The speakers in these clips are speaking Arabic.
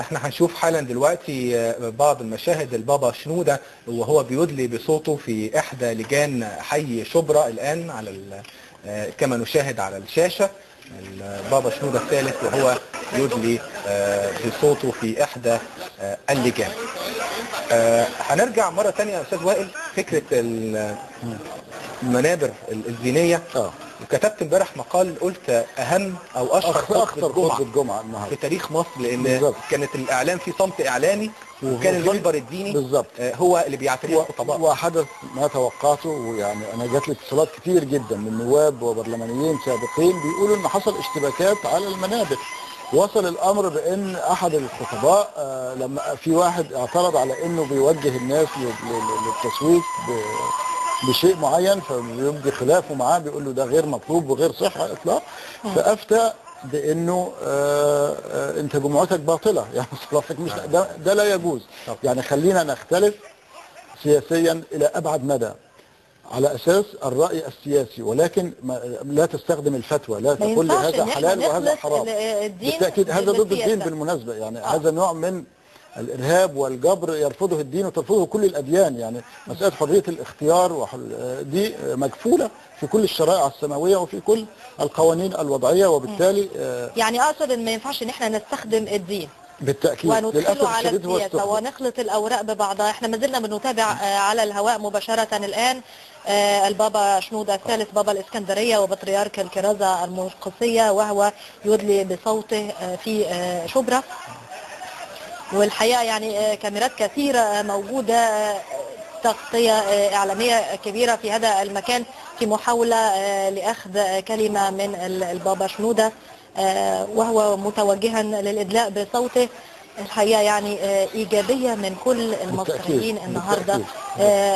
احنا هنشوف حالا دلوقتي بعض المشاهد البابا شنودة وهو بيدلي بصوته في احدى لجان حي شبرا الان على كما نشاهد على الشاشة. البابا شنودة الثالث وهو يدلي بصوته في احدى اللجان. هنرجع مرة تانية يا استاذ وائل، فكرة المنابر الدينية. وكتبت امبارح مقال قلت اهم او اشهر خطبة الجمعة في تاريخ مصر، لان بالزبط. كانت الاعلام في صمت اعلامي وكان المنبر الديني بالزبط. هو اللي بيعتريه الخطباء. وحدث ما توقعته، ويعني انا جات لي اتصالات كتير جدا من نواب وبرلمانيين سابقين بيقولوا ان حصل اشتباكات على المنابر. وصل الامر بان احد الخطباء لما في واحد اعترض على انه بيوجه الناس للتسويق بشيء معين، فبيبدي خلافه معاه، بيقول له ده غير مطلوب وغير صحة اطلاق، فافتى بانه انت جمعتك باطله، يعني صلاتك مش ده لا يجوز. يعني خلينا نختلف سياسيا الى ابعد مدى على اساس الراي السياسي، ولكن لا تستخدم الفتوى، لا تقول لي هذا حلال وهذا حرام. بالتاكيد هذا ضد الدين بالمناسبه، يعني هذا نوع من الارهاب والجبر يرفضه الدين وترفضه كل الاديان. يعني مساله حريه الاختيار دي مكفوله في كل الشرائع السماويه وفي كل القوانين الوضعيه، وبالتالي يعني اقصد ان ما ينفعش ان احنا نستخدم الدين بالتاكيد وندخله على السياسه ونخلط الاوراق ببعضها. احنا ما زلنا بنتابع على الهواء مباشره الان البابا شنودة الثالث بابا الاسكندريه وبطريرك الكرازه المرقسيه، وهو يدلي بصوته في شبرا. والحقيقه يعني كاميرات كثيره موجوده، تغطيه اعلاميه كبيره في هذا المكان في محاوله لاخذ كلمه من البابا شنودة وهو متوجها للادلاء بصوته. الحقيقه يعني ايجابيه من كل المصريين النهارده.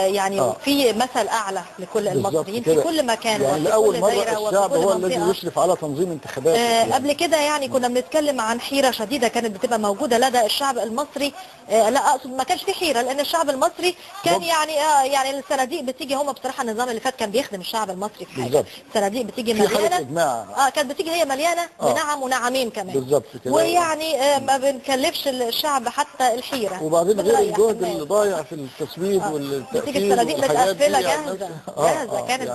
يعني في مثل اعلى لكل المصريين في كل مكان يعني وفي كل دايره الشعب هو الذي يشرف على تنظيم انتخابات. قبل كده يعني كنا بنتكلم عن حيره شديده كانت بتبقى موجوده لدى الشعب المصري. لا اقصد ما كانش في حيره، لان الشعب المصري كان يعني الصناديق بتيجي، هم بصراحه النظام اللي فات كان بيخدم الشعب المصري في حاجه. الصناديق بتيجي مليانه، كانت بتيجي هي مليانه بنعم ونعمين كمان بالظبط كده، ويعني ما بنكلفش الشعب حتى الحيره. وبعدين غير الجهد اللي ضايع في التسويد والتأكيد بتيجي الصناديق متقفله جاهزه كانت